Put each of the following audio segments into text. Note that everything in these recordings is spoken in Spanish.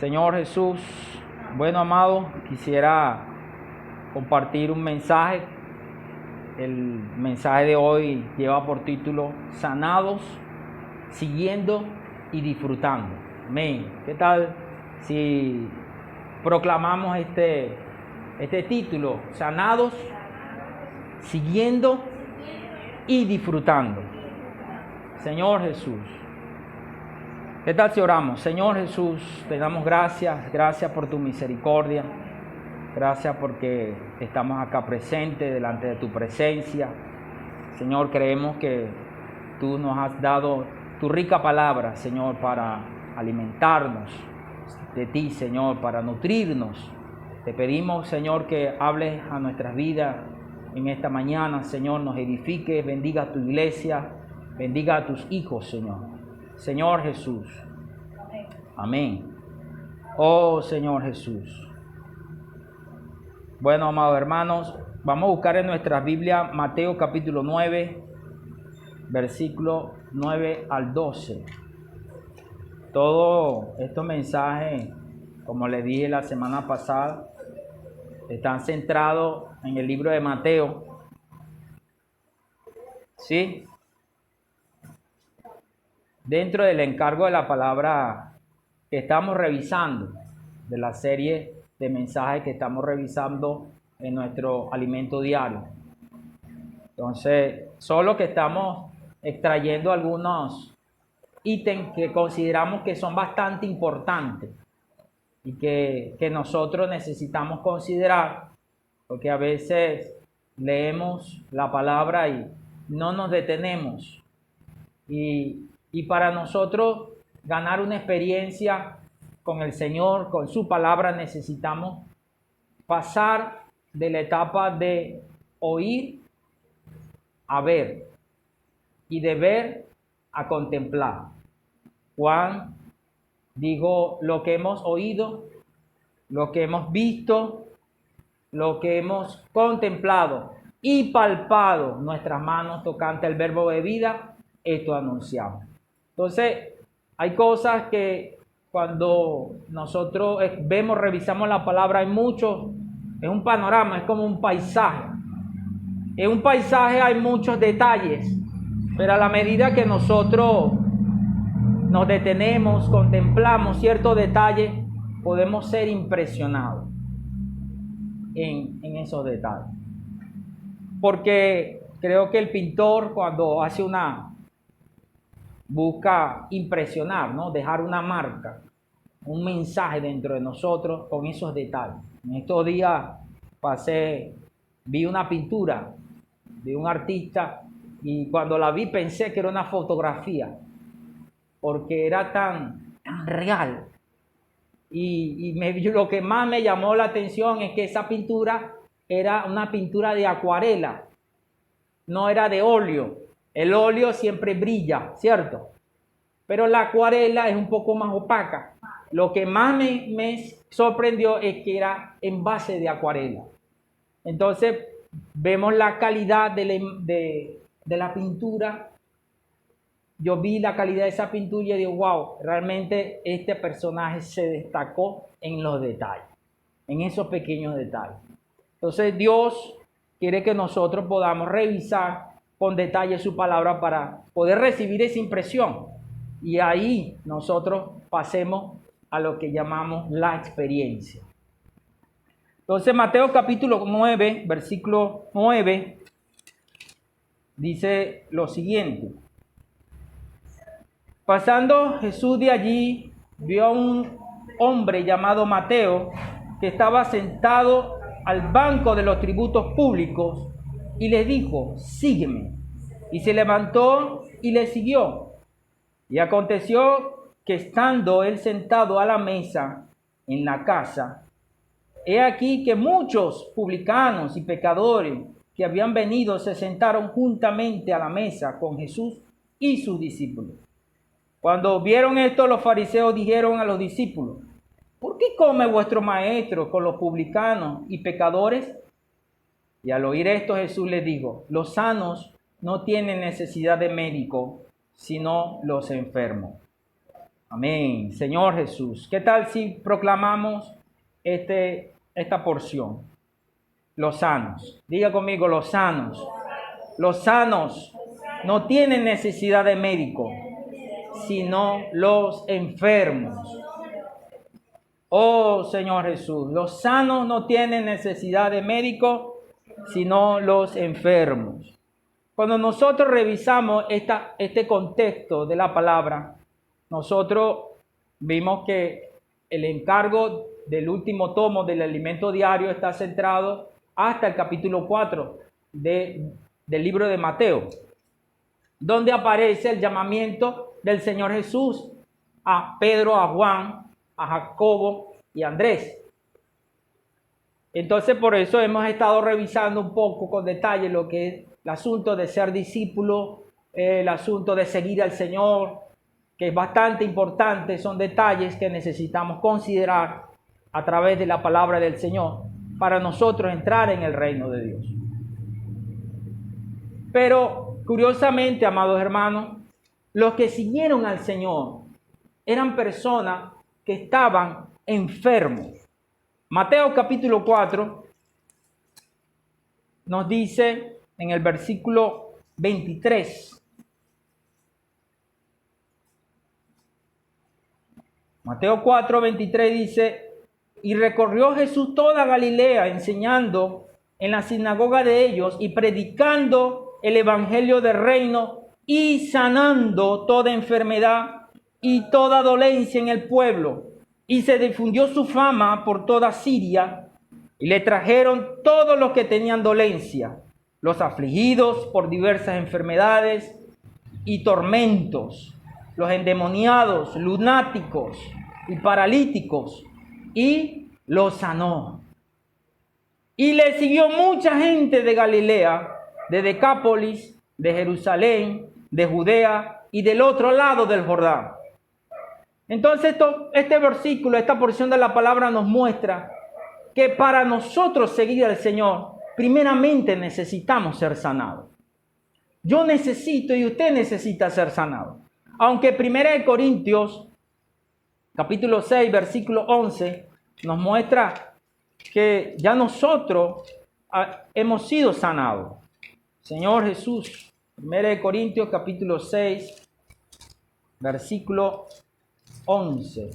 Señor Jesús, bueno amado, quisiera compartir un mensaje. El mensaje de hoy lleva por título Sanados, siguiendo y disfrutando. Amén. ¿Qué tal si proclamamos este título? Sanados, siguiendo y disfrutando. Señor Jesús. ¿Qué tal si oramos? Señor Jesús, te damos gracias por tu misericordia, gracias porque estamos acá presentes delante de tu presencia. Señor, creemos que tú nos has dado tu rica palabra, Señor, para alimentarnos de ti, Señor, para nutrirnos. Te pedimos, Señor, que hables a nuestras vidas en esta mañana, Señor, nos edifique, bendiga a tu iglesia, bendiga a tus hijos, Señor. Señor Jesús. Amén. Oh Señor Jesús. Bueno, amados hermanos, vamos a buscar en nuestra Biblia Mateo capítulo 9, versículo 9 al 12. Todos estos mensajes, como les dije la semana pasada, están centrados en el libro de Mateo. ¿Sí? Dentro del encargo de la palabra que estamos revisando, de la serie de mensajes que estamos revisando en nuestro alimento diario. Entonces, solo que estamos extrayendo algunos ítems que consideramos que son bastante importantes y que nosotros necesitamos considerar, porque a veces leemos la palabra y no nos detenemos. Y para nosotros ganar una experiencia con el Señor, con su palabra, necesitamos pasar de la etapa de oír a ver y de ver a contemplar. Juan dijo: lo que hemos oído, lo que hemos visto, lo que hemos contemplado y palpado nuestras manos tocante el verbo de vida, esto anunciamos. Entonces, hay cosas que cuando nosotros revisamos la palabra, hay mucho, es un panorama, es como un paisaje. En un paisaje hay muchos detalles, pero a la medida que nosotros nos detenemos, contemplamos ciertos detalles, podemos ser impresionados en esos detalles. Porque creo que el pintor, cuando hace busca impresionar, ¿no? Dejar una marca, un mensaje dentro de nosotros con esos detalles. En estos días vi una pintura de un artista y cuando la vi pensé que era una fotografía porque era tan real. Lo que más me llamó la atención es que esa pintura era una pintura de acuarela, no era de óleo. El óleo siempre brilla, ¿cierto? Pero la acuarela es un poco más opaca. Lo que más me sorprendió es que era en base de acuarela. Entonces, vemos la calidad de la pintura. Yo vi la calidad de esa pintura y digo, wow, realmente este personaje se destacó en los detalles, en esos pequeños detalles. Entonces, Dios quiere que nosotros podamos revisar con detalle su palabra para poder recibir esa impresión. Y ahí nosotros pasemos a lo que llamamos la experiencia. Entonces, Mateo capítulo 9, versículo 9, dice lo siguiente. Pasando Jesús de allí, vio a un hombre llamado Mateo que estaba sentado al banco de los tributos públicos y le dijo: sígueme. Y se levantó y le siguió. Y aconteció que estando él sentado a la mesa en la casa, he aquí que muchos publicanos y pecadores que habían venido se sentaron juntamente a la mesa con Jesús y sus discípulos. Cuando vieron esto, los fariseos dijeron a los discípulos: ¿por qué come vuestro maestro con los publicanos y pecadores? Y al oír esto, Jesús les dijo: los sanos no tienen necesidad de médico, sino los enfermos. Amén. Señor Jesús, ¿qué tal si proclamamos esta porción? Los sanos. Diga conmigo, los sanos. Los sanos no tienen necesidad de médico, sino los enfermos. Oh Señor Jesús, los sanos no tienen necesidad de médico, sino los enfermos. Cuando nosotros revisamos este contexto de la palabra, nosotros vimos que el encargo del último tomo del alimento diario está centrado hasta el capítulo 4 del libro de Mateo, donde aparece el llamamiento del Señor Jesús a Pedro, a Juan, a Jacobo y a Andrés. Entonces, por eso hemos estado revisando un poco con detalle lo que es el asunto de ser discípulo, el asunto de seguir al Señor, que es bastante importante. Son detalles que necesitamos considerar a través de la palabra del Señor para nosotros entrar en el reino de Dios. Pero, curiosamente, amados hermanos, los que siguieron al Señor eran personas que estaban enfermos. Mateo capítulo 4 nos dice en el versículo 23. Mateo 4, 23 dice: y recorrió Jesús toda Galilea, enseñando en la sinagoga de ellos y predicando el evangelio del reino y sanando toda enfermedad y toda dolencia en el pueblo. Y se difundió su fama por toda Siria, y le trajeron todos los que tenían dolencia, los afligidos por diversas enfermedades y tormentos, los endemoniados, lunáticos y paralíticos, y los sanó. Y le siguió mucha gente de Galilea, de Decápolis, de Jerusalén, de Judea y del otro lado del Jordán. Entonces este versículo, esta porción de la palabra nos muestra que para nosotros seguir al Señor, primeramente necesitamos ser sanados. Yo necesito y usted necesita ser sanado. Aunque 1 Corintios, capítulo 6, versículo 11, nos muestra que ya nosotros hemos sido sanados. Señor Jesús, 1 Corintios, capítulo 6, versículo 11.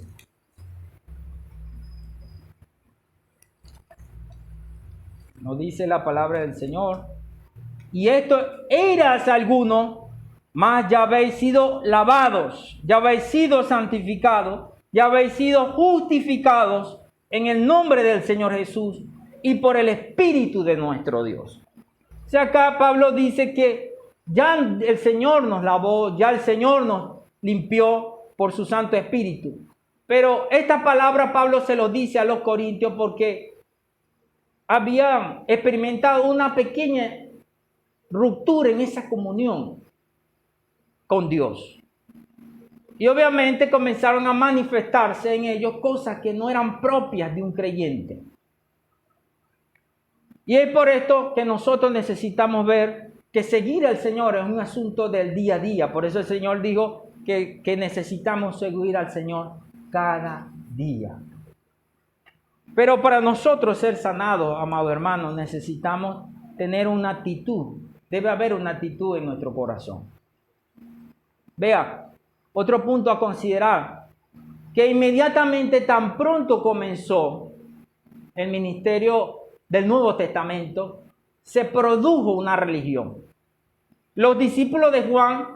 Nos dice la palabra del Señor: y esto eras alguno, mas ya habéis sido lavados, ya habéis sido santificados, ya habéis sido justificados en el nombre del Señor Jesús y por el Espíritu de nuestro Dios. O sea, acá Pablo dice que ya el Señor nos lavó, ya el Señor nos limpió por su Santo Espíritu. Pero esta palabra Pablo se lo dice a los corintios porque habían experimentado una pequeña ruptura en esa comunión con Dios. Y obviamente comenzaron a manifestarse en ellos cosas que no eran propias de un creyente. Y es por esto que nosotros necesitamos ver que seguir al Señor es un asunto del día a día. Por eso el Señor dijo que necesitamos seguir al Señor cada día. Pero para nosotros ser sanados, amados hermanos, necesitamos tener una actitud. Debe haber una actitud en nuestro corazón. Vea, otro punto a considerar, que inmediatamente tan pronto comenzó el ministerio del Nuevo Testamento, se produjo una religión. Los discípulos de Juan,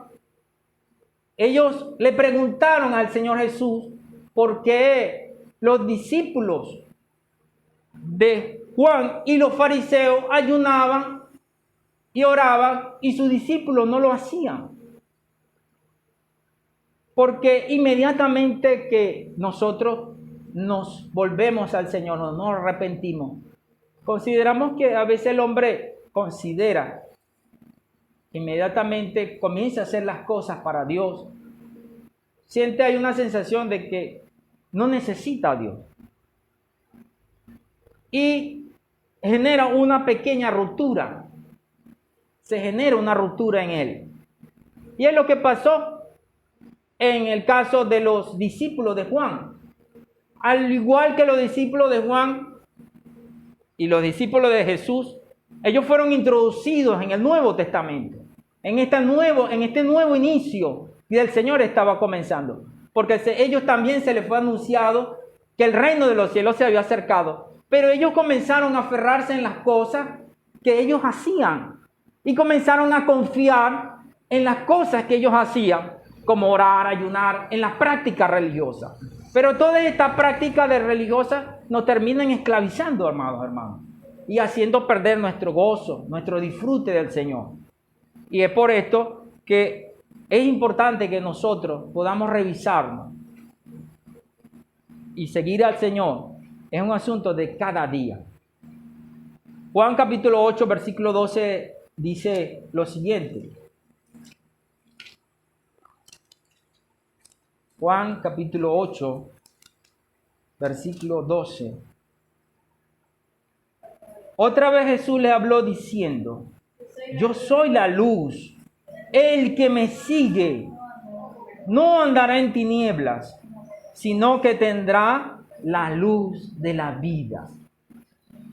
ellos le preguntaron al Señor Jesús por qué los discípulos de Juan y los fariseos ayunaban y oraban y sus discípulos no lo hacían. Porque inmediatamente que nosotros nos volvemos al Señor, nos arrepentimos, consideramos que a veces el hombre considera, inmediatamente comienza a hacer las cosas para Dios, siente hay una sensación de que no necesita a Dios. Y genera una pequeña ruptura. Se genera una ruptura en él. Y es lo que pasó. en el caso de los discípulos de Juan. Al igual que los discípulos de Juan y los discípulos de Jesús, ellos fueron introducidos en el Nuevo Testamento, en este nuevo inicio que el Señor estaba comenzando, porque ellos también se les fue anunciado que el reino de los cielos se había acercado, pero ellos comenzaron a aferrarse en las cosas que ellos hacían y comenzaron a confiar en las cosas que ellos hacían, como orar, ayunar, en las prácticas religiosas. Pero todas estas prácticas de religiosas nos terminan esclavizando, hermanos, y haciendo perder nuestro gozo, nuestro disfrute del Señor. Y es por esto que es importante que nosotros podamos revisarnos y seguir al Señor. Es un asunto de cada día. Juan capítulo 8, versículo 12 dice lo siguiente. Juan capítulo 8, versículo 12. Otra vez Jesús le habló diciendo: yo soy la luz, el que me sigue no andará en tinieblas, sino que tendrá la luz de la vida.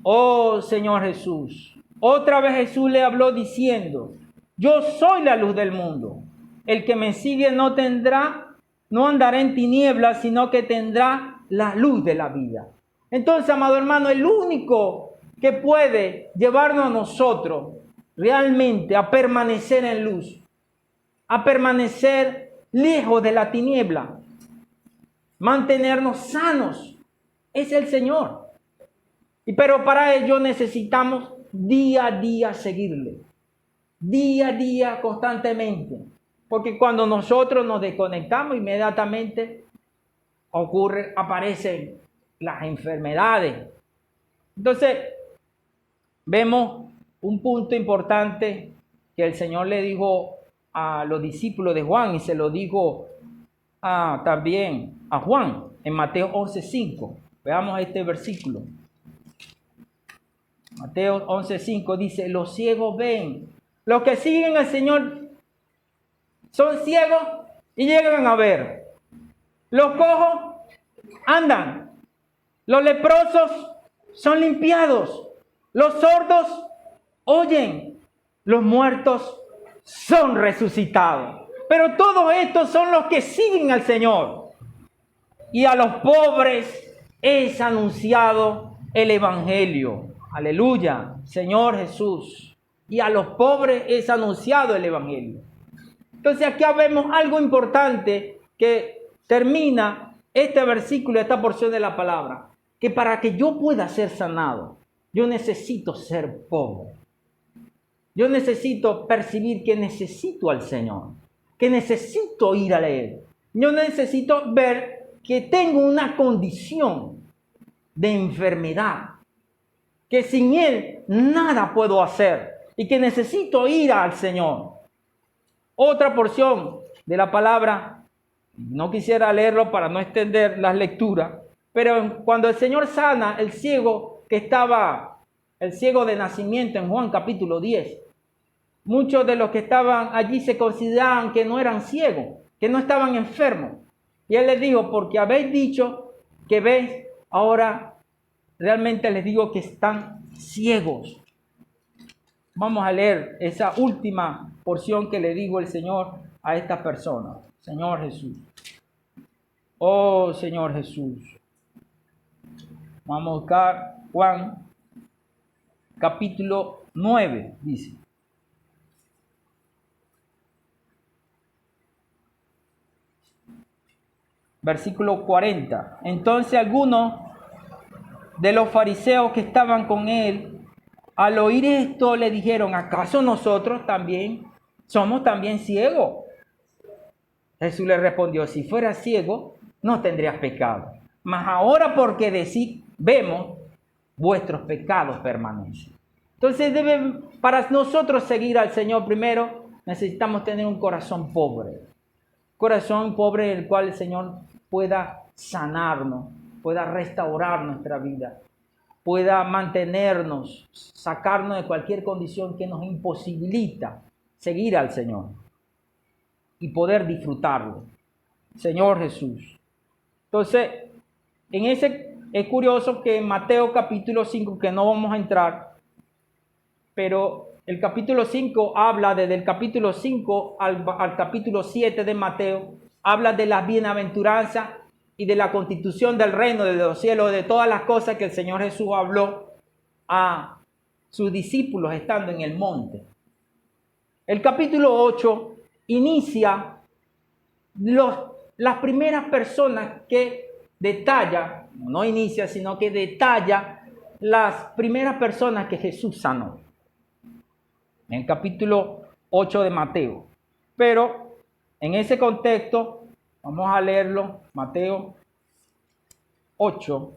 Oh Señor Jesús, otra vez Jesús le habló diciendo: yo soy la luz del mundo, el que me sigue no andará en tinieblas, sino que tendrá la luz de la vida. Entonces, amado hermano, el único que puede llevarnos a nosotros realmente a permanecer en luz, a permanecer lejos de la tiniebla, mantenernos sanos, es el Señor. Pero para ello necesitamos día a día seguirle, día a día constantemente. Porque cuando nosotros nos desconectamos, inmediatamente aparecen las enfermedades. Entonces, vemos un punto importante que el Señor le dijo a los discípulos de Juan y se lo dijo también a Juan en Mateo 11:5. Veamos este versículo. Mateo 11:5 dice: los ciegos ven. Los que siguen al Señor son ciegos y llegan a ver. Los cojos andan. Los leprosos son limpiados. Los sordos oyen. Los muertos son resucitados. Pero todos estos son los que siguen al Señor. Y a los pobres es anunciado el Evangelio. Aleluya, Señor Jesús. Y a los pobres es anunciado el Evangelio. Entonces aquí vemos algo importante que termina este versículo, esta porción de la palabra. Que para que yo pueda ser sanado, yo necesito ser pobre. Yo necesito percibir que necesito al Señor, que necesito ir a Él. Yo necesito ver que tengo una condición de enfermedad, que sin Él nada puedo hacer y que necesito ir al Señor. Otra porción de la palabra, no quisiera leerlo para no extender las lecturas, pero cuando el Señor sana el ciego el ciego de nacimiento en Juan capítulo 10, muchos de los que estaban allí se consideraban que no eran ciegos, que no estaban enfermos. Y Él les dijo: porque habéis dicho que veis, ahora realmente les digo que están ciegos. Vamos a leer esa última porción que le dijo el Señor a esta persona. Señor Jesús. Oh Señor Jesús. Vamos a buscar Juan capítulo 9, dice. Versículo 40. Entonces algunos de los fariseos que estaban con él, al oír esto, le dijeron: ¿acaso nosotros también somos ciegos? Jesús le respondió: si fueras ciego, no tendrías pecado. Mas ahora, porque decís, vemos, vuestros pecados permanecen. Entonces, para nosotros seguir al Señor, primero necesitamos tener un corazón pobre. Corazón pobre en el cual el Señor pueda sanarnos, pueda restaurar nuestra vida, pueda mantenernos, sacarnos de cualquier condición que nos imposibilita seguir al Señor y poder disfrutarlo. Señor Jesús. Entonces, en ese es curioso que en Mateo capítulo 5, que no vamos a entrar, pero el capítulo 5 habla desde el capítulo 5 al capítulo 7 de Mateo, habla de las bienaventuranzas y de la constitución del reino de los cielos, de todas las cosas que el Señor Jesús habló a sus discípulos estando en el monte. El capítulo 8 inicia las primeras personas que detalla, no inicia, sino que detalla las primeras personas que Jesús sanó. En el capítulo 8 de Mateo. Pero en ese contexto, vamos a leerlo, Mateo 8.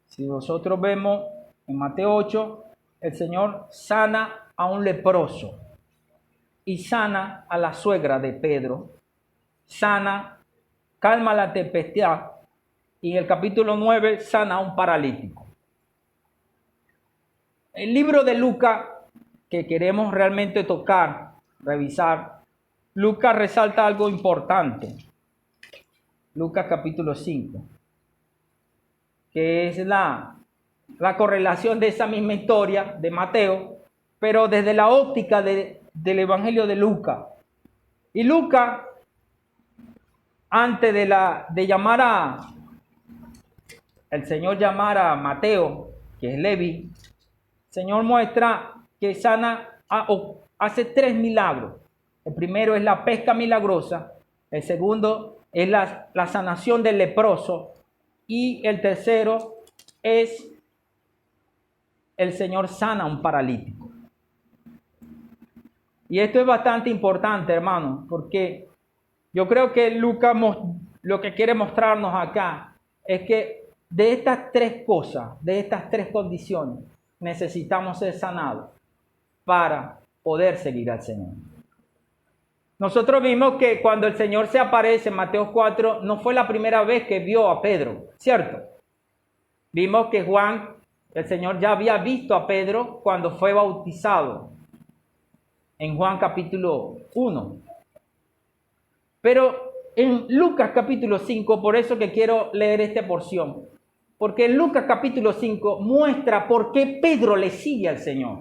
Si nosotros vemos en Mateo 8, el Señor sana a un leproso y sana a la suegra de Pedro, calma la tempestad, y en el capítulo 9 sana a un paralítico. El libro de Lucas, que queremos realmente tocar, revisar, Lucas resalta algo importante. Lucas capítulo 5, que es la correlación de esa misma historia de Mateo, pero desde la óptica del Evangelio de Lucas. Y Lucas, antes de llamar el Señor llamar a Mateo, que es Levi, el Señor muestra que hace 3 milagros. El primero es la pesca milagrosa, el segundo es la sanación del leproso y el tercero es el Señor sana a un paralítico. Y esto es bastante importante, hermano, porque yo creo que Lucas lo que quiere mostrarnos acá es que de estas 3 cosas, de estas 3 condiciones, necesitamos ser sanados para poder seguir al Señor. Nosotros vimos que cuando el Señor se aparece en Mateo 4, no fue la primera vez que vio a Pedro, ¿cierto? Vimos que el Señor ya había visto a Pedro cuando fue bautizado en Juan capítulo 1. Pero en Lucas capítulo 5, por eso que quiero leer esta porción, porque en Lucas capítulo 5 muestra por qué Pedro le sigue al Señor.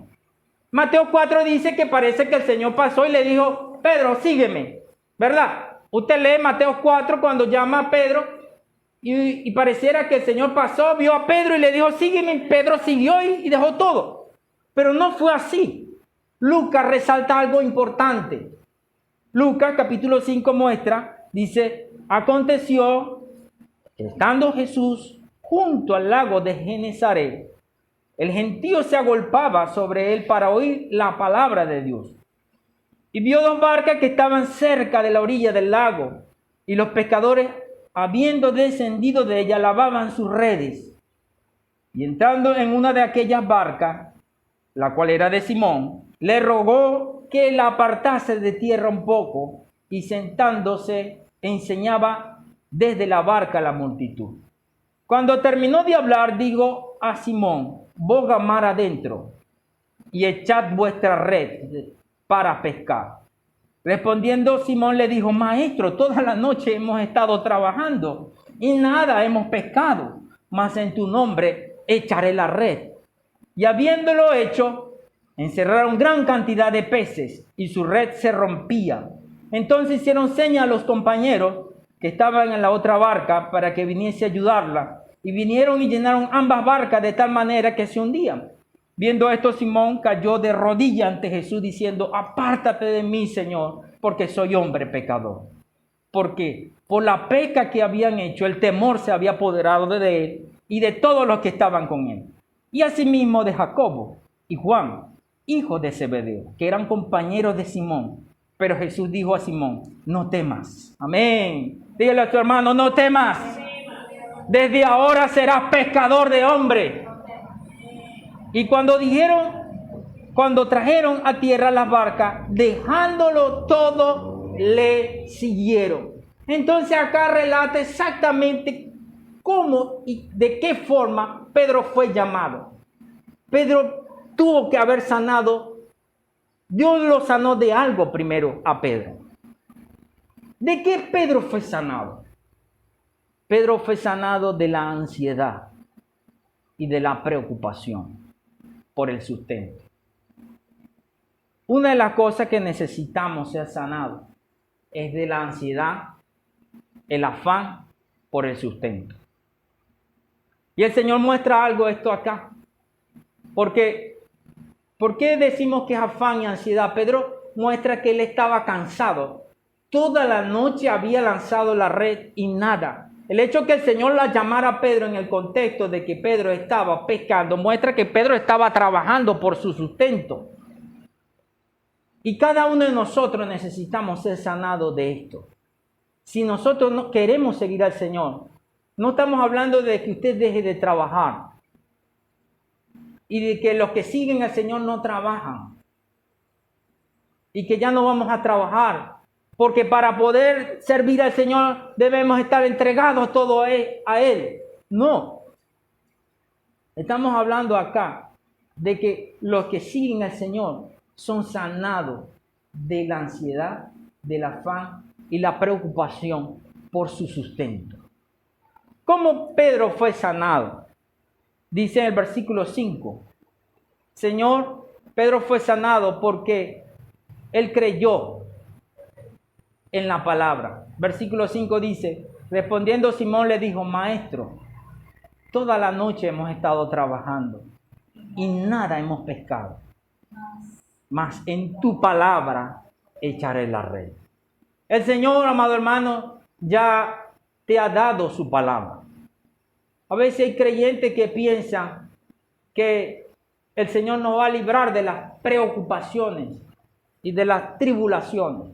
Mateo 4 dice que parece que el Señor pasó y le dijo, Pedro, sígueme, ¿verdad? Usted lee Mateo 4 cuando llama a Pedro y pareciera que el Señor pasó, vio a Pedro y le dijo, sígueme. Pedro siguió y dejó todo. Pero no fue así. Lucas resalta algo importante. Lucas capítulo 5 muestra, dice, aconteció que estando Jesús junto al lago de Genesaret, el gentío se agolpaba sobre él para oír la palabra de Dios. Y vio 2 barcas que estaban cerca de la orilla del lago, y los pescadores, habiendo descendido de ella, lavaban sus redes. Y entrando en una de aquellas barcas, la cual era de Simón, le rogó que la apartase de tierra un poco, y sentándose enseñaba desde la barca a la multitud. Cuando terminó de hablar, dijo a Simón, boga mar adentro y echad vuestra red para pescar. Respondiendo Simón le dijo, maestro, toda la noche hemos estado trabajando y nada hemos pescado, mas en tu nombre echaré la red. Y habiéndolo hecho, encerraron gran cantidad de peces y su red se rompía. Entonces hicieron señas a los compañeros que estaban en la otra barca para que viniese a ayudarla. Y vinieron y llenaron ambas barcas de tal manera que se hundían. Viendo esto, Simón cayó de rodillas ante Jesús diciendo, apártate de mí, Señor, porque soy hombre pecador. Porque por la peca que habían hecho, el temor se había apoderado de él y de todos los que estaban con él. Y asimismo de Jacobo y Juan, hijos de Zebedeo, que eran compañeros de Simón. Pero Jesús dijo a Simón, no temas. Amén. Dígale a tu hermano, no temas. Desde ahora serás pescador de hombres. Y cuando trajeron a tierra las barcas, dejándolo todo, le siguieron. Entonces acá relata exactamente cómo y de qué forma Pedro fue llamado. Pedro tuvo que haber sanado. Dios lo sanó de algo primero a Pedro. ¿De qué Pedro fue sanado? Pedro fue sanado de la ansiedad y de la preocupación por el sustento. Una de las cosas que necesitamos ser sanados es de la ansiedad, el afán por el sustento. Y el Señor muestra algo de esto acá. Porque, ¿por qué decimos que es afán y ansiedad? Pedro muestra que él estaba cansado. Toda la noche había lanzado la red y nada. El hecho que el Señor la llamara a Pedro en el contexto de que Pedro estaba pescando muestra que Pedro estaba trabajando por su sustento. Y cada uno de nosotros necesitamos ser sanados de esto. Si nosotros no queremos seguir al Señor, no estamos hablando de que usted deje de trabajar y de que los que siguen al Señor no trabajan y que ya no vamos a trabajar, porque para poder servir al Señor debemos estar entregados todo a Él. No. Estamos hablando acá de que los que siguen al Señor son sanados de la ansiedad, del afán y la preocupación por su sustento. ¿Cómo Pedro fue sanado? Dice en el versículo 5, Señor, Pedro fue sanado porque él creyó en la palabra. Versículo 5 dice, respondiendo Simón le dijo, Maestro, toda la noche hemos estado trabajando y nada hemos pescado, mas en tu palabra echaré la red. El Señor, amado hermano, ya te ha dado su palabra. A veces hay creyentes que piensan que el Señor nos va a librar de las preocupaciones y de las tribulaciones.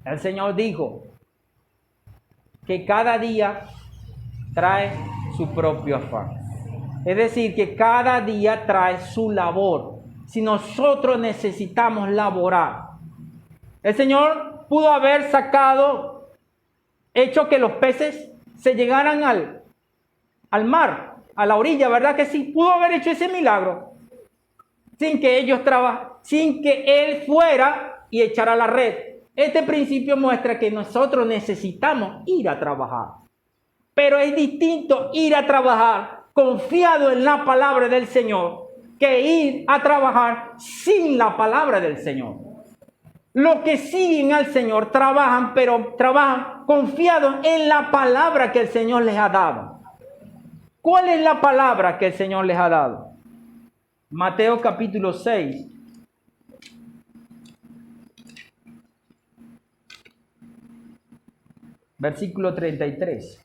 El Señor dijo que cada día trae su propio afán. Es decir, que cada día trae su labor. Si nosotros necesitamos laborar, el Señor pudo haber hecho que los peces se llegaran al mar, a la orilla, ¿verdad que sí? Pudo haber hecho ese milagro sin que ellos sin que Él fuera y echara la red. Este principio muestra que nosotros necesitamos ir a trabajar. Pero es distinto ir a trabajar confiado en la palabra del Señor que ir a trabajar sin la palabra del Señor. Los que siguen al Señor trabajan, pero trabajan confiados en la palabra que el Señor les ha dado. ¿Cuál es la palabra que el Señor les ha dado? Mateo capítulo 6. Versículo 33.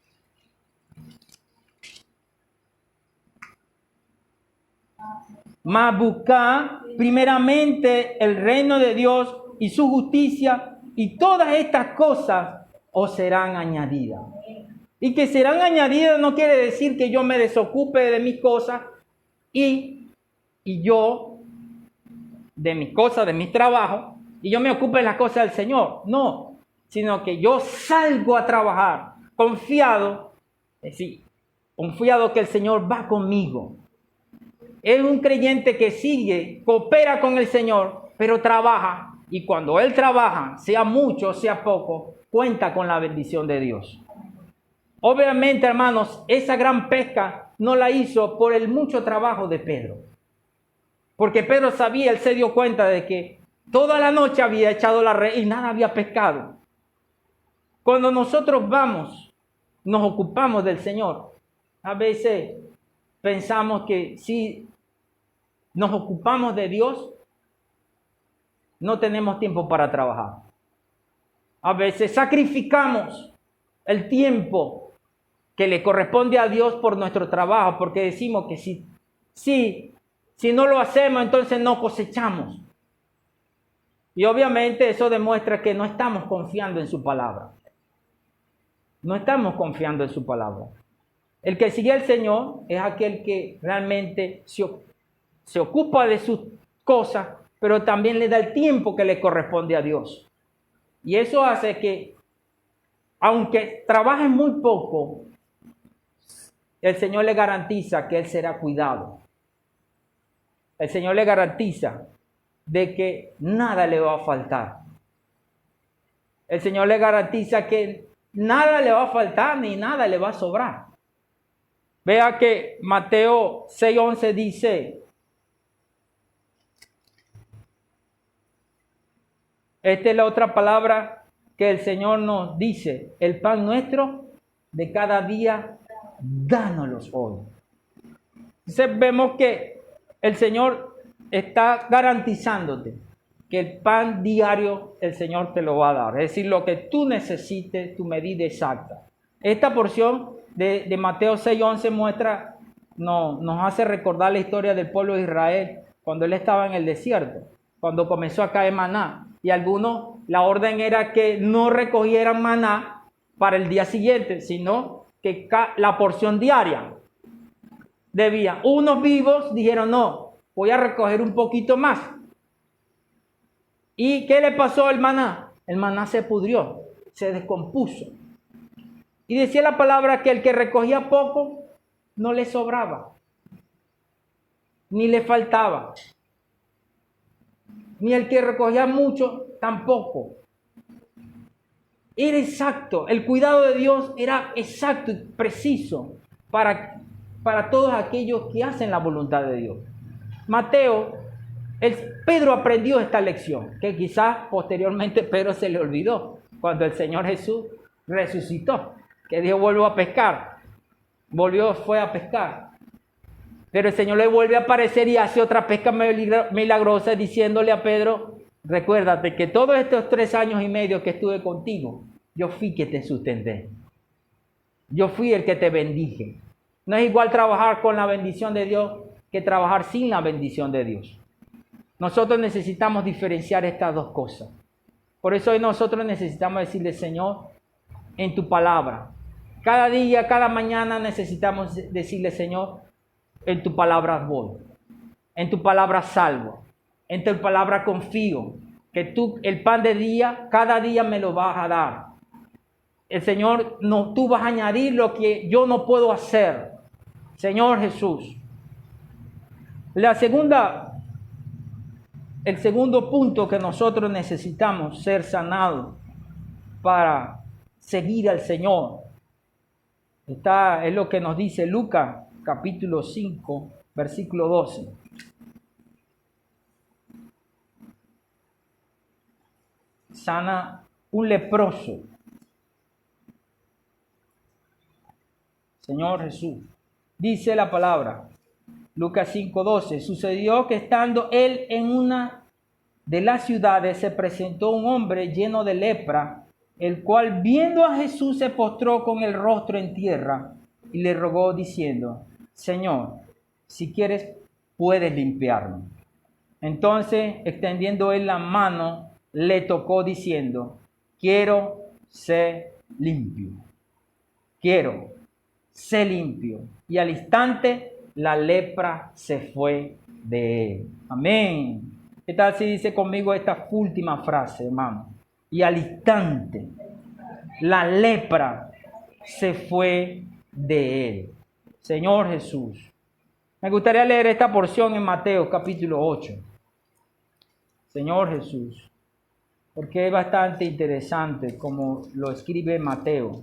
Mas buscad primeramente el reino de Dios y su justicia, y todas estas cosas os serán añadidas. Y que serán añadidas no quiere decir que yo me desocupe de mis cosas y yo de mis cosas, de mis trabajos, y yo me ocupe de las cosas del Señor. No, sino que yo salgo a trabajar confiado, es decir, confiado que el Señor va conmigo. Es un creyente que sigue, coopera con el Señor, pero trabaja. Y cuando él trabaja, sea mucho o sea poco, cuenta con la bendición de Dios. Obviamente, hermanos, esa gran pesca no la hizo por el mucho trabajo de Pedro. Porque Pedro sabía, él se dio cuenta de que toda la noche había echado la red y nada había pescado. Cuando nosotros nos ocupamos del Señor, a veces pensamos que si nos ocupamos de Dios, no tenemos tiempo para trabajar. A veces sacrificamos el tiempo que le corresponde a Dios por nuestro trabajo, porque decimos que si no lo hacemos, entonces no cosechamos. Y obviamente eso demuestra que no estamos confiando en su palabra. No estamos confiando en su palabra. El que sigue al Señor es aquel que realmente se ocupa de sus cosas, pero también le da el tiempo que le corresponde a Dios. Y eso hace que, aunque trabaje muy poco, el Señor le garantiza que él será cuidado. El Señor le garantiza de que nada le va a faltar. el Señor le garantiza que nada le va a faltar ni nada le va a sobrar. Vea que Mateo 6:11 dice, esta es la otra palabra que el Señor nos dice, el pan nuestro de cada día, dánoslos hoy. Entonces vemos que el Señor está garantizándote que el pan diario el Señor te lo va a dar. Es decir, lo que tú necesites, tu medida exacta. Esta porción de Mateo 6:11 muestra, nos hace recordar la historia del pueblo de Israel cuando él estaba en el desierto, cuando comenzó a caer maná. Y algunos, la orden era que no recogieran maná para el día siguiente, sino que la porción diaria debía. Unos vivos dijeron, no, voy a recoger un poquito más. ¿Y qué le pasó al maná? El maná se pudrió, se descompuso. Y decía la palabra que el que recogía poco, no le sobraba, ni le faltaba. Ni el que recogía mucho, tampoco. Era exacto, el cuidado de Dios era exacto y preciso para todos aquellos que hacen la voluntad de Dios. Pedro aprendió esta lección, que quizás posteriormente Pedro se le olvidó, cuando el Señor Jesús resucitó, que dijo, vuelvo a pescar. Fue a pescar. Pero el Señor le vuelve a aparecer y hace otra pesca milagrosa, diciéndole a Pedro, recuérdate que todos estos 3 años y medio que estuve contigo, yo fui que te sustenté. Yo fui el que te bendije. No es igual trabajar con la bendición de Dios que trabajar sin la bendición de Dios. Nosotros necesitamos diferenciar estas dos cosas. Por eso hoy nosotros necesitamos decirle, Señor, en tu palabra. Cada día, cada mañana necesitamos decirle, Señor, en tu palabra voy, en tu palabra salvo, en tu palabra confío, que tú el pan de día, cada día me lo vas a dar. El Señor, no, tú vas a añadir lo que yo no puedo hacer. Señor Jesús. El segundo punto que nosotros necesitamos ser sanados para seguir al Señor, es lo que nos dice Lucas capítulo 5, versículo 12. Sana un leproso. Señor Jesús. Dice la palabra, Lucas 5:12, sucedió que estando él en una de las ciudades se presentó un hombre lleno de lepra, el cual viendo a Jesús se postró con el rostro en tierra y le rogó diciendo, Señor, si quieres puedes limpiarme. Entonces, extendiendo él la mano, le tocó diciendo, quiero ser limpio. Quiero ser limpio. Y al instante la lepra se fue de él. Amén. ¿Qué tal si dice conmigo esta última frase, hermano? Y al instante la lepra se fue de él. Señor Jesús. Me gustaría leer esta porción en Mateo capítulo 8. Señor Jesús. Porque es bastante interesante como lo escribe Mateo.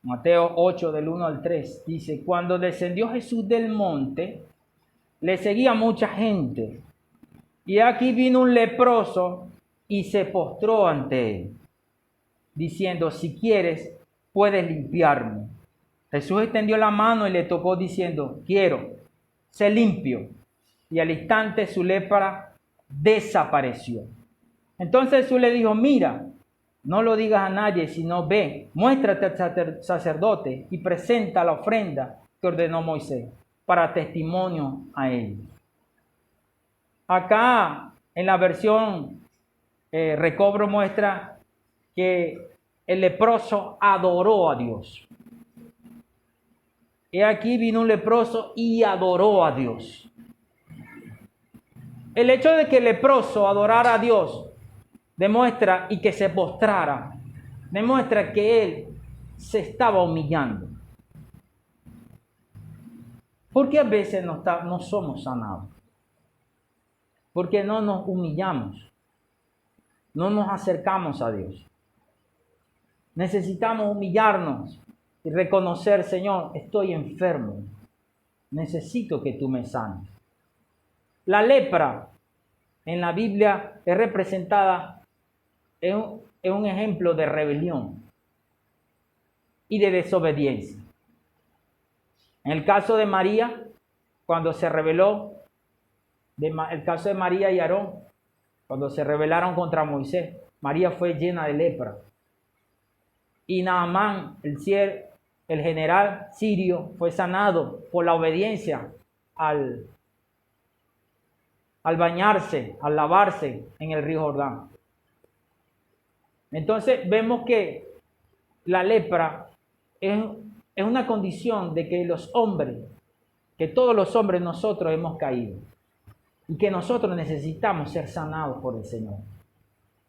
Mateo 8 del 1 al 3 dice, cuando descendió Jesús del monte, le seguía mucha gente. Y aquí vino un leproso y se postró ante él, diciendo, si quieres, puedes limpiarme. Jesús extendió la mano y le tocó diciendo, quiero, sé limpio. Y al instante su lepra desapareció. Entonces Jesús le dijo, mira, no lo digas a nadie, sino ve, muéstrate al sacerdote y presenta la ofrenda que ordenó Moisés para testimonio a ellos. Acá en la versión Recobro muestra que el leproso adoró a Dios. Y aquí vino un leproso y adoró a Dios. El hecho de que el leproso adorara a Dios demuestra, y que se postrara, demuestra que él se estaba humillando. Porque a veces no somos sanados. porque no nos humillamos, no nos acercamos a Dios. Necesitamos humillarnos y reconocer, Señor, estoy enfermo, necesito que tú me sanes. La lepra en la Biblia es representada en un ejemplo de rebelión y de desobediencia. En el caso de María, cuando se rebeló, el caso de María y Aarón, cuando se rebelaron contra Moisés, María fue llena de lepra. Y Naamán, el general sirio, fue sanado por la obediencia al bañarse, al lavarse en el río Jordán. Entonces vemos que la lepra es una condición de que los hombres, que todos los hombres nosotros hemos caído y que nosotros necesitamos ser sanados por el Señor.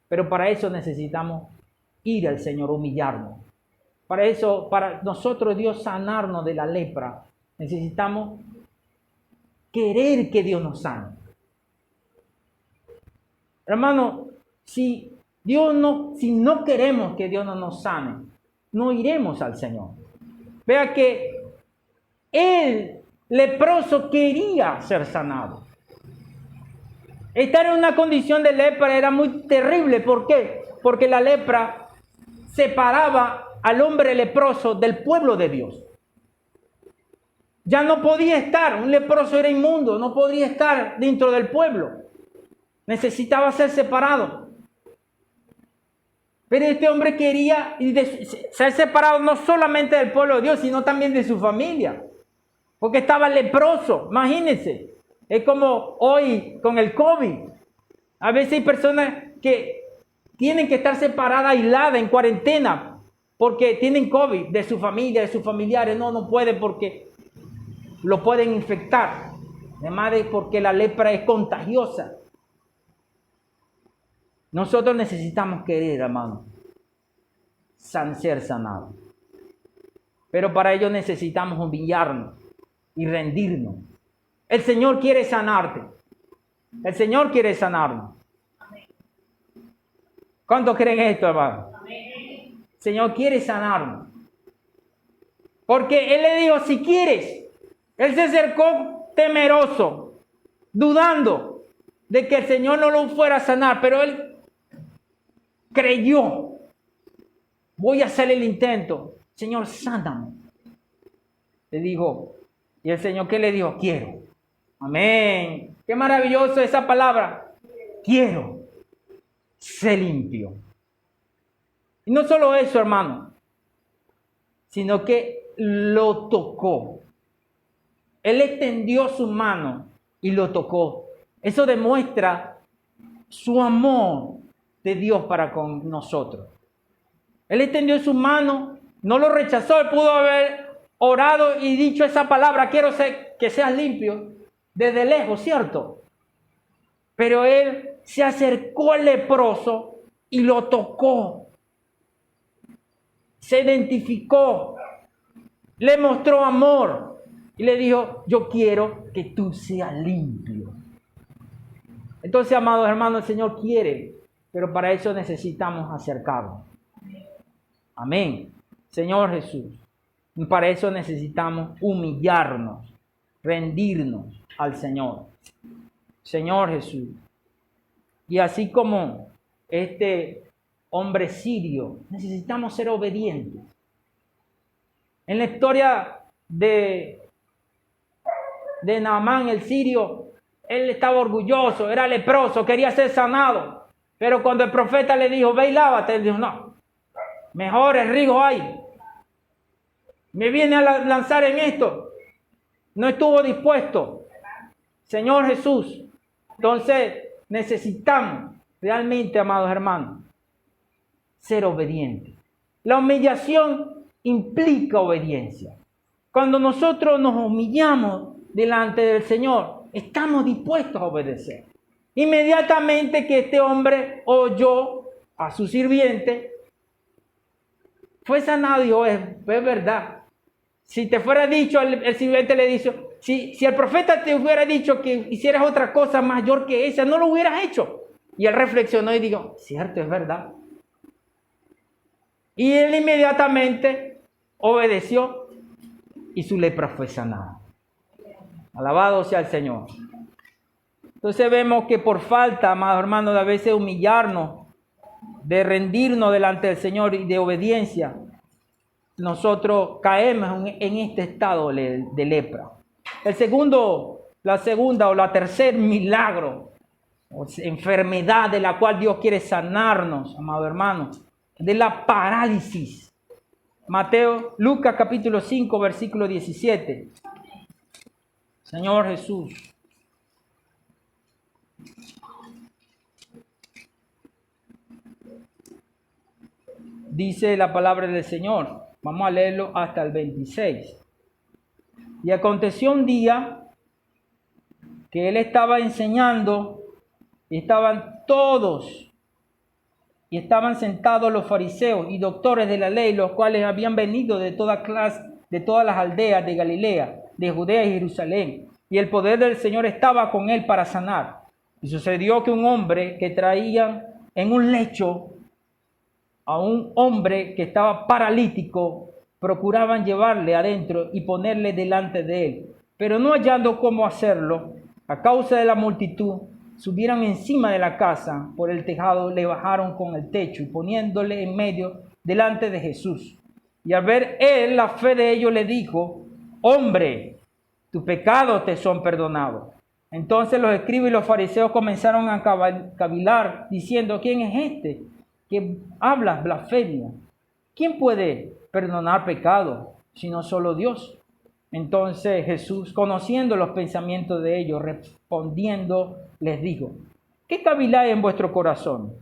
Pero para eso necesitamos ir al Señor, humillarnos. Para nosotros Dios sanarnos de la lepra, necesitamos querer que Dios nos sane. Hermano, si no queremos que Dios no nos sane, no iremos al Señor. Vea que el leproso quería ser sanado. Estar en una condición de lepra era muy terrible. ¿Por qué? Porque la lepra separaba al hombre leproso del pueblo de Dios. Ya no podía estar, un leproso era inmundo, no podía estar dentro del pueblo. Necesitaba ser separado. Pero este hombre quería ser separado no solamente del pueblo de Dios, sino también de su familia. Porque estaba leproso, imagínense. Es como hoy con el COVID. A veces hay personas que tienen que estar separadas, aisladas, en cuarentena, porque tienen COVID de su familia, de sus familiares. No pueden porque lo pueden infectar. Además de porque la lepra es contagiosa. Nosotros necesitamos querer, hermano, ser sanados. Pero para ello necesitamos humillarnos y rendirnos. El Señor quiere sanarte. El Señor quiere sanarnos. ¿Cuántos creen esto, hermano? El Señor quiere sanarnos. Porque Él le dijo, si quieres. Él se acercó temeroso, dudando de que el Señor no lo fuera a sanar, pero Él creyó. Voy a hacer el intento. Señor, sáname. Le dijo. ¿Y el Señor qué le dijo? Quiero. Amén. Qué maravilloso esa palabra. Quiero. Sé limpio. Y no solo eso, hermano, sino que lo tocó. Él extendió su mano y lo tocó. Eso demuestra su amor de Dios para con nosotros. Él extendió su mano, no lo rechazó. Él pudo haber orado y dicho esa palabra, quiero que seas limpio, desde lejos, ¿cierto? Pero él se acercó al leproso y lo tocó. Se identificó, le mostró amor y le dijo, yo quiero que tú seas limpio. Entonces, amados hermanos, el Señor quiere, pero para eso necesitamos acercarnos. Amén. Señor Jesús. Y para eso necesitamos humillarnos, rendirnos al Señor. Señor Jesús. Y así como este hombre sirio, necesitamos ser obedientes. En la historia de Naamán, el sirio, él estaba orgulloso, era leproso, quería ser sanado. Pero cuando el profeta le dijo, ve y lávate, él dijo, no, mejor el río hay. Me viene a lanzar en esto. No estuvo dispuesto. Señor Jesús. Entonces necesitamos realmente, amados hermanos, ser obedientes. La humillación implica obediencia. Cuando nosotros nos humillamos delante del Señor, estamos dispuestos a obedecer. Inmediatamente que este hombre oyó a su sirviente, fue sanado y dijo, es verdad. Si te fuera dicho, el sirviente le dice, Si el profeta te hubiera dicho que hicieras otra cosa mayor que esa, no lo hubieras hecho. Y él reflexionó y dijo, cierto, es verdad. Y él inmediatamente obedeció y su lepra fue sanada. Alabado sea el Señor. Entonces vemos que por falta, amados hermanos, de a veces humillarnos, de rendirnos delante del Señor y de obediencia, nosotros caemos en este estado de lepra. La segunda o la tercer milagro, o enfermedad de la cual Dios quiere sanarnos, amados hermanos, de la parálisis. Lucas capítulo 5, versículo 17. Señor Jesús. Dice la palabra del Señor. Vamos a leerlo hasta el 26. Y aconteció un día que él estaba enseñando y estaban sentados los fariseos y doctores de la ley, los cuales habían venido de toda clase, de todas las aldeas de Galilea, de Judea y Jerusalén. Y el poder del Señor estaba con él para sanar. Y sucedió que un hombre que traía en un lecho a un hombre que estaba paralítico, procuraban llevarle adentro y ponerle delante de él. Pero no hallando cómo hacerlo, a causa de la multitud, subieron encima de la casa por el tejado, le bajaron con el techo y poniéndole en medio delante de Jesús. Y al ver él la fe de ellos, le dijo, hombre, tus pecados te son perdonados. Entonces los escribas y los fariseos comenzaron a cavilar, diciendo, ¿quién es este que habla blasfemia? ¿Quién puede perdonar pecado sino solo Dios? Entonces Jesús, conociendo los pensamientos de ellos, respondiendo, les dijo, ¿qué caviláis en vuestro corazón?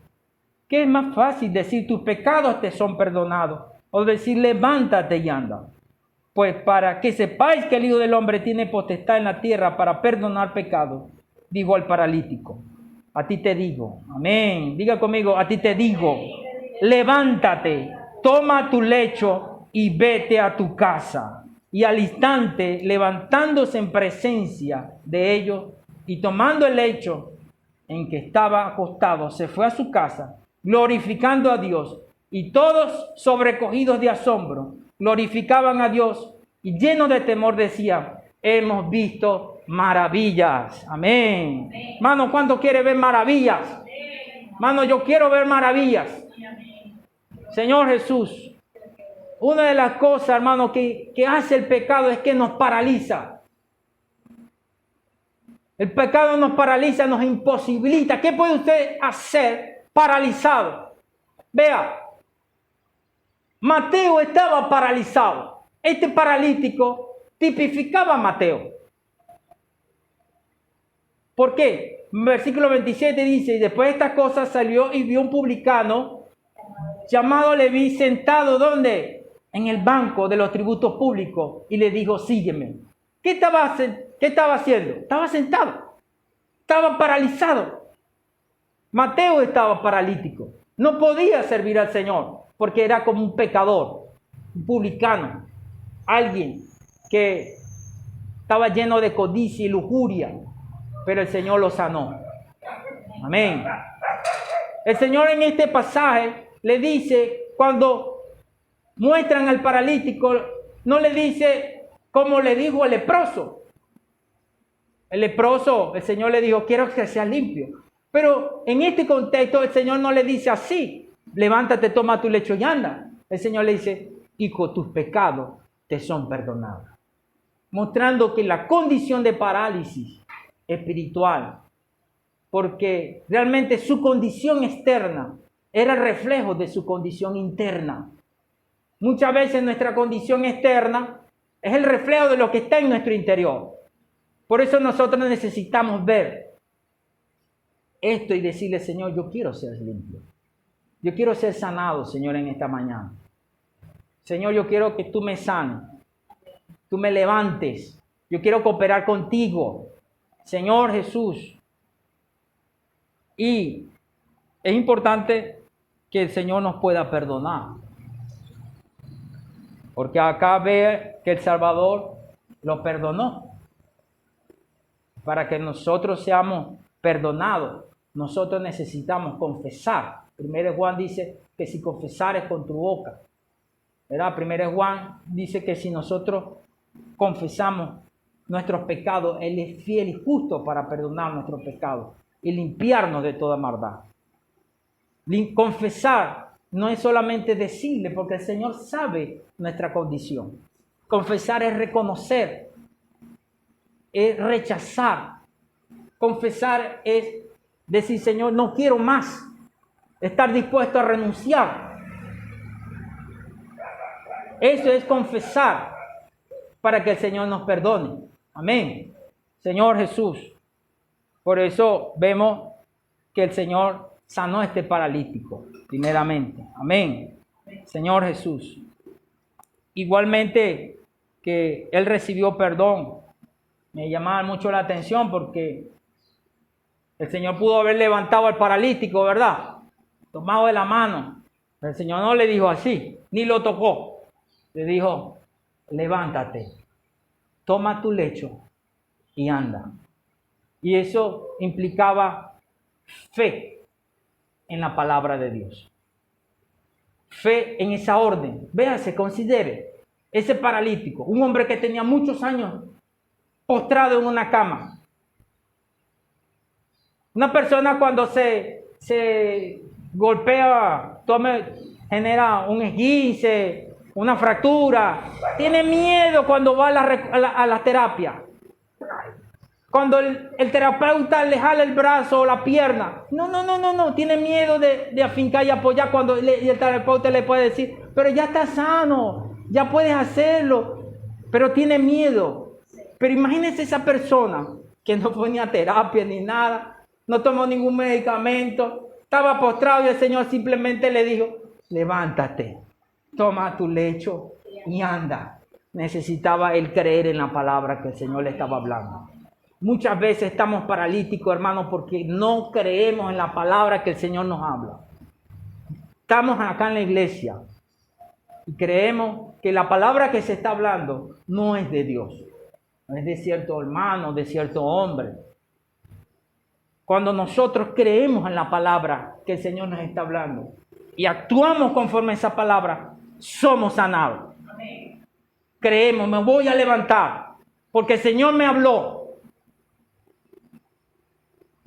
¿Qué es más fácil decir tus pecados te son perdonados o decir levántate y anda? Pues para que sepáis que el Hijo del Hombre tiene potestad en la tierra para perdonar pecados, dijo al paralítico, a ti te digo, amén, diga conmigo, a ti te digo, levántate, toma tu lecho y vete a tu casa. Y al instante, levantándose en presencia de ellos y tomando el lecho en que estaba acostado, se fue a su casa, glorificando a Dios. Y todos, sobrecogidos de asombro, glorificaban a Dios y llenos de temor decían, hemos visto maravillas. Amén. Hermano, ¿cuánto quiere ver maravillas? Hermano, yo quiero ver maravillas. Señor Jesús, una de las cosas, hermano, que hace el pecado es que nos paraliza. El pecado nos paraliza, nos imposibilita. ¿Qué puede usted hacer paralizado? Vea, Mateo estaba paralizado. Este paralítico tipificaba a Mateo. ¿Por qué? Versículo 27 dice, y después de estas cosas salió y vio un publicano llamado Leví sentado, ¿dónde? En el banco de los tributos públicos, y le dijo, sígueme. ¿Qué estaba haciendo? Estaba sentado. Estaba paralizado. Mateo estaba paralítico. No podía servir al Señor, porque era como un pecador, un publicano, alguien que estaba lleno de codicia y lujuria, pero el Señor lo sanó. Amén. El Señor en este pasaje le dice, cuando muestran al paralítico, no le dice como le dijo el leproso. El leproso, el Señor le dijo, quiero que sea limpio. Pero en este contexto el Señor no le dice así, levántate, toma tu lecho y anda. El Señor le dice, hijo, tus pecados te son perdonados. Mostrando que la condición de parálisis espiritual, porque realmente su condición externa era el reflejo de su condición interna. Muchas veces nuestra condición externa es el reflejo de lo que está en nuestro interior. Por eso nosotros necesitamos ver esto y decirle, Señor, yo quiero ser limpio. Yo quiero ser sanado, Señor, en esta mañana. Señor, yo quiero que tú me sanes. Tú me levantes. Yo quiero cooperar contigo. Señor Jesús. Y es importante que el Señor nos pueda perdonar. Porque acá ve que el Salvador lo perdonó. para que nosotros seamos perdonados, nosotros necesitamos confesar. Primero Juan dice que si confesares con tu boca, ¿verdad? Primero Juan dice que si nosotros confesamos nuestros pecados, Él es fiel y justo para perdonar nuestros pecados y limpiarnos de toda maldad. Confesar no es solamente decirle, porque el Señor sabe nuestra condición. Confesar es reconocer, es rechazar. Confesar es decir, Señor, no quiero más. Estar dispuesto a renunciar. Eso es confesar para que el Señor nos perdone. Amén. Señor Jesús. Por eso vemos que el Señor sanó a este paralítico, primeramente. Amén. Señor Jesús. Igualmente que Él recibió perdón. Me llamaba mucho la atención porque el Señor pudo haber levantado al paralítico, ¿verdad? Tomado de la mano. Pero el Señor no le dijo así, ni lo tocó. Le dijo, levántate, toma tu lecho y anda. Y eso implicaba fe en la palabra de Dios. Fe en esa orden. Véase, considere, ese paralítico, un hombre que tenía muchos años postrado en una cama. Una persona cuando se golpea, genera un esguince, una fractura, tiene miedo cuando va a la terapia. Cuando el terapeuta le jala el brazo o la pierna, no, tiene miedo de afincar y apoyar cuando y el terapeuta le puede decir, pero ya está sano, ya puedes hacerlo, pero tiene miedo. Pero imagínese esa persona que no fue ni a terapia ni nada, no tomó ningún medicamento, estaba postrado y el Señor simplemente le dijo, levántate, toma tu lecho y anda. Necesitaba él creer en la palabra que el Señor le estaba hablando. Muchas veces estamos paralíticos, hermanos, porque no creemos en la palabra que el Señor nos habla. Estamos acá en la iglesia y creemos que la palabra que se está hablando no es de Dios, no es de cierto hermano, de cierto hombre. Cuando nosotros creemos en la palabra que el Señor nos está hablando y actuamos conforme a esa palabra, somos sanados. Amén. Creemos, me voy a levantar porque el Señor me habló.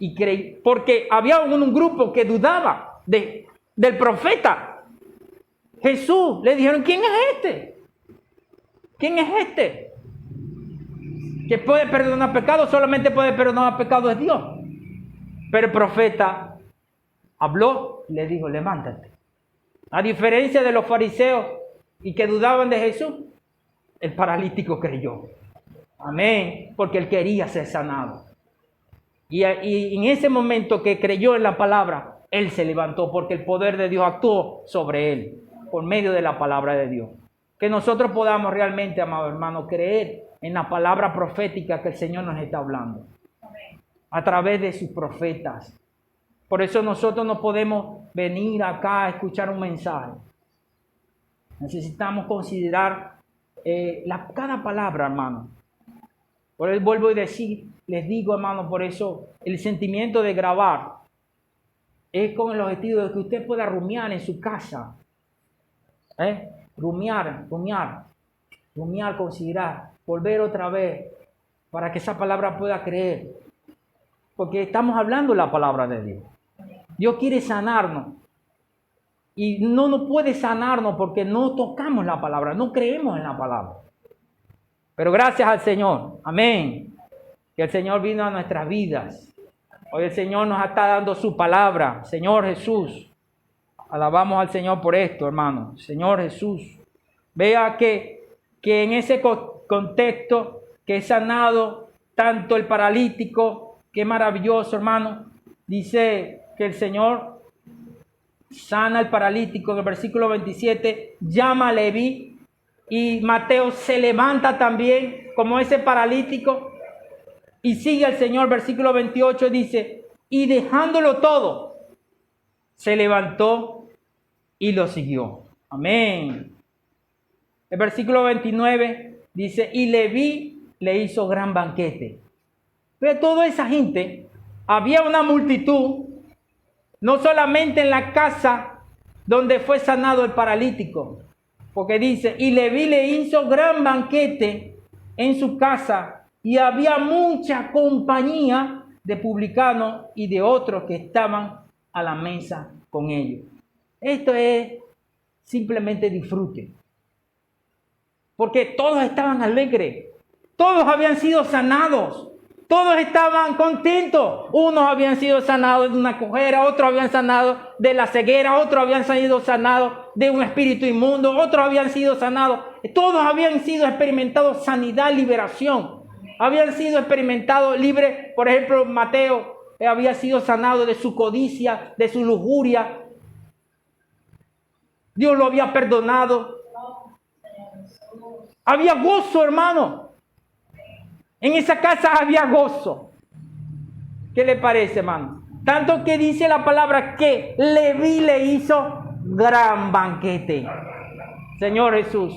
Y creí, porque había un grupo que dudaba del profeta Jesús. Le dijeron, ¿quién es este? ¿Quién es este? Que puede perdonar pecados, solamente puede perdonar pecados es Dios. Pero el profeta habló y le dijo, levántate. A diferencia de los fariseos y que dudaban de Jesús, el paralítico creyó. Amén, porque él quería ser sanado. Y en ese momento que creyó en la palabra, él se levantó porque el poder de Dios actuó sobre él por medio de la palabra de Dios. Que nosotros podamos realmente, amado hermano, creer en la palabra profética que el Señor nos está hablando a través de sus profetas. Por eso nosotros no podemos venir acá a escuchar un mensaje. Necesitamos considerar cada palabra, hermano. Por eso vuelvo a decir, les digo, hermano, por eso el sentimiento de grabar es con el objetivo de que usted pueda rumiar en su casa. Rumiar, considerar, volver otra vez para que esa palabra pueda creer. Porque estamos hablando la palabra de Dios. Dios quiere sanarnos. Y no puede sanarnos porque no tocamos la palabra, no creemos en la palabra. Pero gracias al Señor. Amén. Que el Señor vino a nuestras vidas. Hoy el Señor nos está dando su palabra. Señor Jesús. Alabamos al Señor por esto, hermano. Señor Jesús. Vea que en ese contexto que es sanado tanto el paralítico. Qué maravilloso, hermano. Dice que el Señor sana al paralítico. En el versículo 27 llama a Leví. Y Mateo se levanta también como ese paralítico. Y sigue el Señor, versículo 28 dice, y dejándolo todo, se levantó y lo siguió. Amén. El versículo 29 dice, y Leví le hizo gran banquete. Pero toda esa gente, había una multitud, no solamente en la casa donde fue sanado el paralítico, porque dice, y Leví le hizo gran banquete en su casa, y había mucha compañía de publicanos y de otros que estaban a la mesa con ellos. Esto es simplemente disfrute, porque todos estaban alegres, todos habían sido sanados, todos estaban contentos. Unos habían sido sanados de una cojera, otros habían sanado de la ceguera, otros habían sido sanados de un espíritu inmundo, otros habían sido sanados. Todos habían sido experimentados sanidad, liberación. Habían sido experimentados libres. Por ejemplo, Mateo había sido sanado de su codicia, de su lujuria. Dios lo había perdonado. Había gozo, hermano. En esa casa había gozo. ¿Qué le parece, hermano? Tanto que dice la palabra que Leví le hizo gran banquete. Señor Jesús,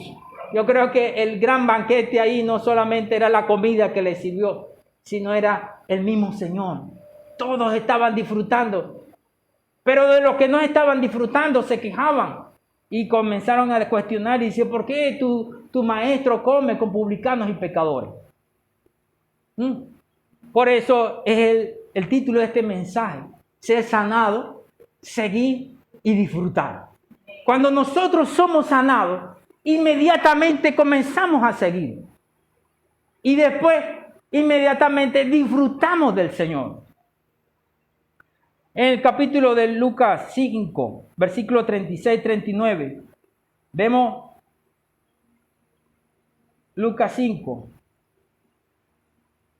yo creo que el gran banquete ahí no solamente era la comida que le sirvió, sino era el mismo Señor. Todos estaban disfrutando. Pero de los que no estaban disfrutando se quejaban y comenzaron a cuestionar y decir, ¿por qué tu maestro come con publicanos y pecadores? Por eso es el título de este mensaje: ser sanado, seguir y disfrutar. Cuando nosotros somos sanados, inmediatamente comenzamos a seguir. Y después, inmediatamente disfrutamos del Señor. En el capítulo de Lucas 5, versículo 36-39, vemos Lucas 5,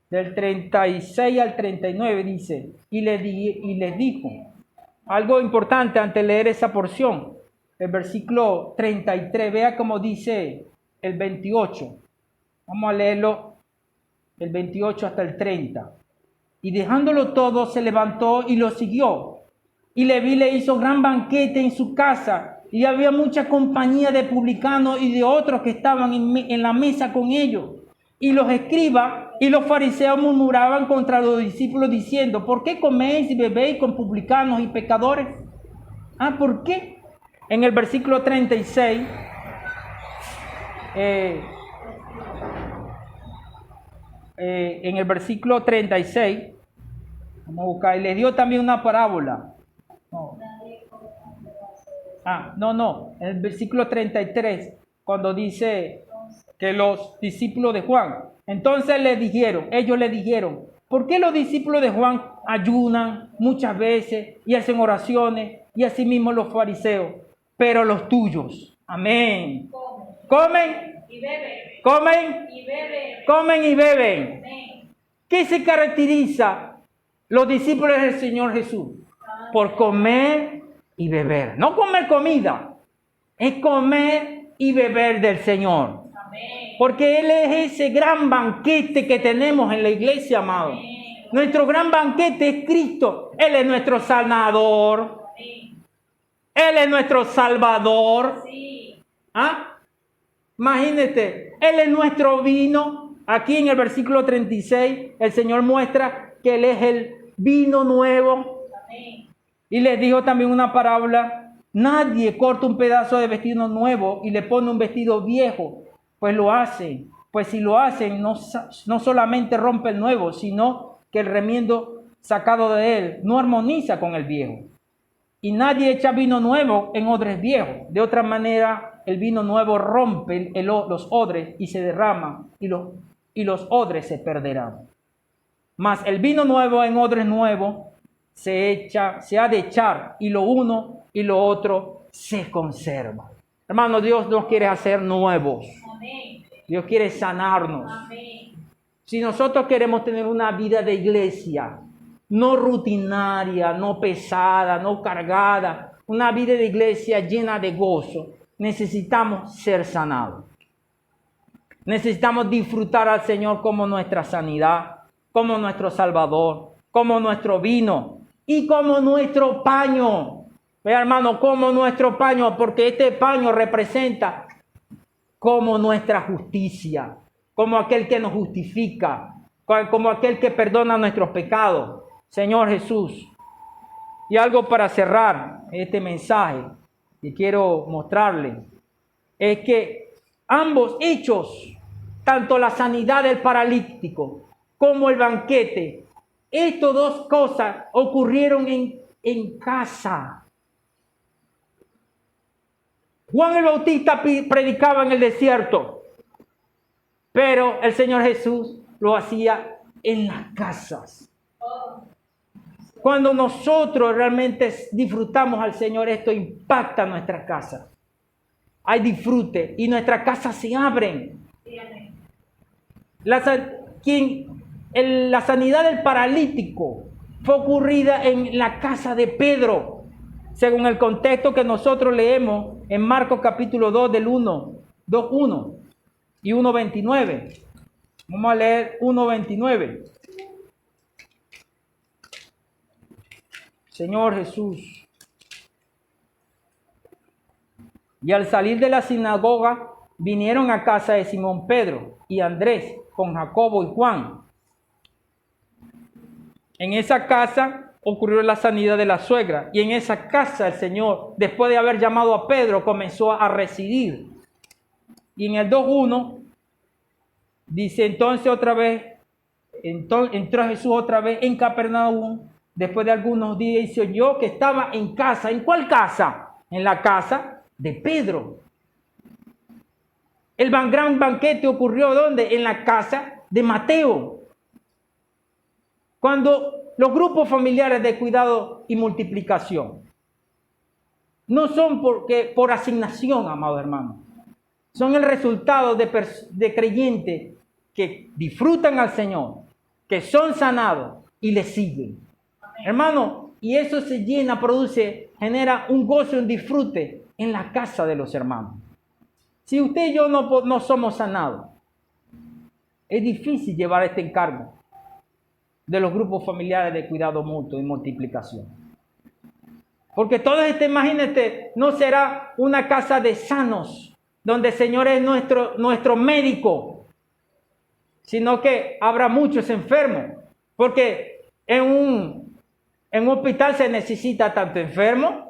del 36 al 39 dice, y les dijo, algo importante antes de leer esa porción, el versículo 33, vea cómo dice el 28, vamos a leerlo, el 28 hasta el 30, y dejándolo todo se levantó y lo siguió, y Leví le hizo gran banquete en su casa, y había mucha compañía de publicanos y de otros que estaban en la mesa con ellos, y los escribas y los fariseos murmuraban contra los discípulos diciendo, ¿por qué coméis y bebéis con publicanos y pecadores? ¿Por qué? En el versículo 36, en el versículo 36, vamos a buscar, y les dio también una parábola. En el versículo 33, cuando dice que los discípulos de Juan, entonces ellos le dijeron, ¿por qué los discípulos de Juan ayunan muchas veces y hacen oraciones y asimismo los fariseos, pero los tuyos, amén, comen y beben, comen y beben? ¿Qué se caracteriza los discípulos del Señor Jesús? Por comer y beber, no comer comida, es comer y beber del Señor. Porque Él es ese gran banquete que tenemos en la iglesia, amado. Nuestro gran banquete es Cristo. Él es nuestro sanador. Él es nuestro salvador. Imagínate, Él es nuestro vino. Aquí en el versículo 36, el Señor muestra que Él es el vino nuevo. Y les dijo también una parábola. Nadie corta un pedazo de vestido nuevo y le pone un vestido viejo. Pues lo hacen, pues si lo hacen, no solamente rompe el nuevo, sino que el remiendo sacado de él no armoniza con el viejo. Y nadie echa vino nuevo en odres viejos. De otra manera, el vino nuevo rompe los odres y se derrama, y los odres se perderán. Mas el vino nuevo en odres nuevos se ha de echar, y lo uno y lo otro se conserva. Hermano, Dios nos quiere hacer nuevos. Dios quiere sanarnos. Si nosotros queremos tener una vida de iglesia, no rutinaria, no pesada, no cargada, una vida de iglesia llena de gozo, necesitamos ser sanados. Necesitamos disfrutar al Señor como nuestra sanidad, como nuestro Salvador, como nuestro vino y como nuestro paño. Vea, hermano, como nuestro paño, porque este paño representa como nuestra justicia, como aquel que nos justifica, como aquel que perdona nuestros pecados, Señor Jesús. Y algo para cerrar este mensaje que quiero mostrarle, es que ambos hechos, tanto la sanidad del paralítico como el banquete, estas dos cosas ocurrieron en casa. Juan el Bautista predicaba en el desierto, pero el Señor Jesús lo hacía en las casas. Cuando nosotros realmente disfrutamos al Señor, esto impacta nuestras casas. Hay disfrute y nuestras casas se abren. La sanidad del paralítico fue ocurrida en la casa de Pedro, según el contexto que nosotros leemos en Marcos capítulo 2 del 2:1 y 1:29. Vamos a leer 1:29. Señor Jesús. Y al salir de la sinagoga, vinieron a casa de Simón Pedro y Andrés con Jacobo y Juan. En esa casa ocurrió la sanidad de la suegra, y en esa casa el Señor, después de haber llamado a Pedro, comenzó a residir. Y en el 2:1 dice, entonces otra vez, entró Jesús otra vez en Capernaum, después de algunos días, y se oyó que estaba en casa. ¿En cuál casa? En la casa de Pedro. El gran banquete ocurrió ¿dónde? En la casa de Mateo. Cuando los grupos familiares de cuidado y multiplicación no son por asignación, amados hermanos, son el resultado de creyentes que disfrutan al Señor, que son sanados y le siguen. Hermano, y eso se llena, genera un gozo y un disfrute en la casa de los hermanos. Si usted y yo no somos sanados, es difícil llevar este encargo de los grupos familiares de cuidado mutuo y multiplicación. Porque todo imagínate, no será una casa de sanos, donde el Señor es nuestro médico, sino que habrá muchos enfermos, porque en un hospital se necesita tanto enfermos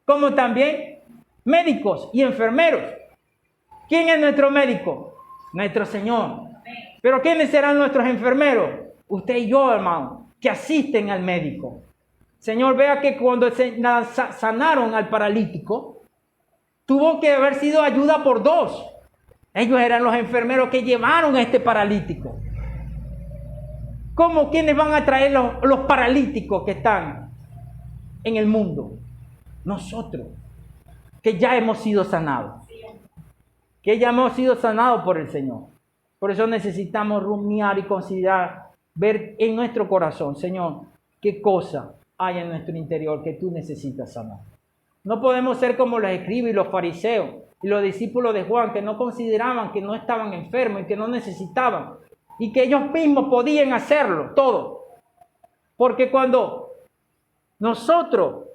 como también médicos y enfermeros. ¿Quién es nuestro médico? Nuestro Señor. ¿Pero quiénes serán nuestros enfermeros? Usted y yo, hermano, que asisten al médico. Señor, vea que cuando sanaron al paralítico, tuvo que haber sido ayuda por dos. Ellos eran los enfermeros que llevaron a este paralítico. ¿Cómo? ¿Quiénes van a traer los paralíticos que están en el mundo? Nosotros, que ya hemos sido sanados. Que ya hemos sido sanados por el Señor. Por eso necesitamos rumiar y considerar, ver en nuestro corazón, Señor, qué cosa hay en nuestro interior que tú necesitas sanar. No podemos ser como los escribas y los fariseos y los discípulos de Juan, que no consideraban que no estaban enfermos y que no necesitaban, y que ellos mismos podían hacerlo todo. Porque cuando nosotros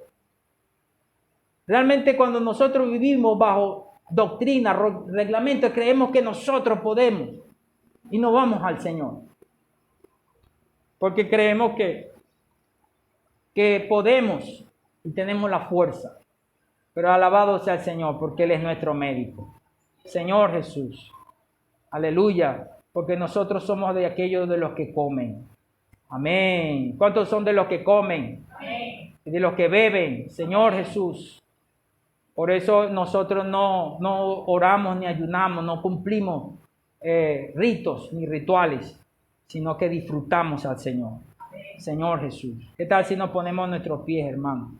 vivimos bajo doctrina, reglamento, creemos que nosotros podemos y no vamos al Señor. Porque creemos que podemos y tenemos la fuerza. Pero alabado sea el Señor, porque Él es nuestro médico. Señor Jesús. Aleluya. Porque nosotros somos de aquellos de los que comen. Amén. ¿Cuántos son de los que comen? Amén. Y de los que beben. Señor Jesús. Por eso nosotros no oramos ni ayunamos, no cumplimos ritos ni rituales, sino que disfrutamos al Señor. Amén. Señor Jesús. ¿Qué tal si nos ponemos nuestros pies, hermanos?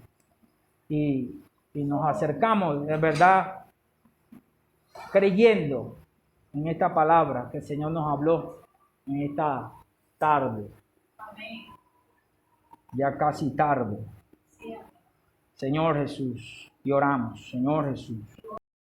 Y nos acercamos, de verdad, creyendo en esta palabra que el Señor nos habló en esta tarde. Amén. Ya casi tarde. Sí. Señor Jesús, y oramos, Señor Jesús.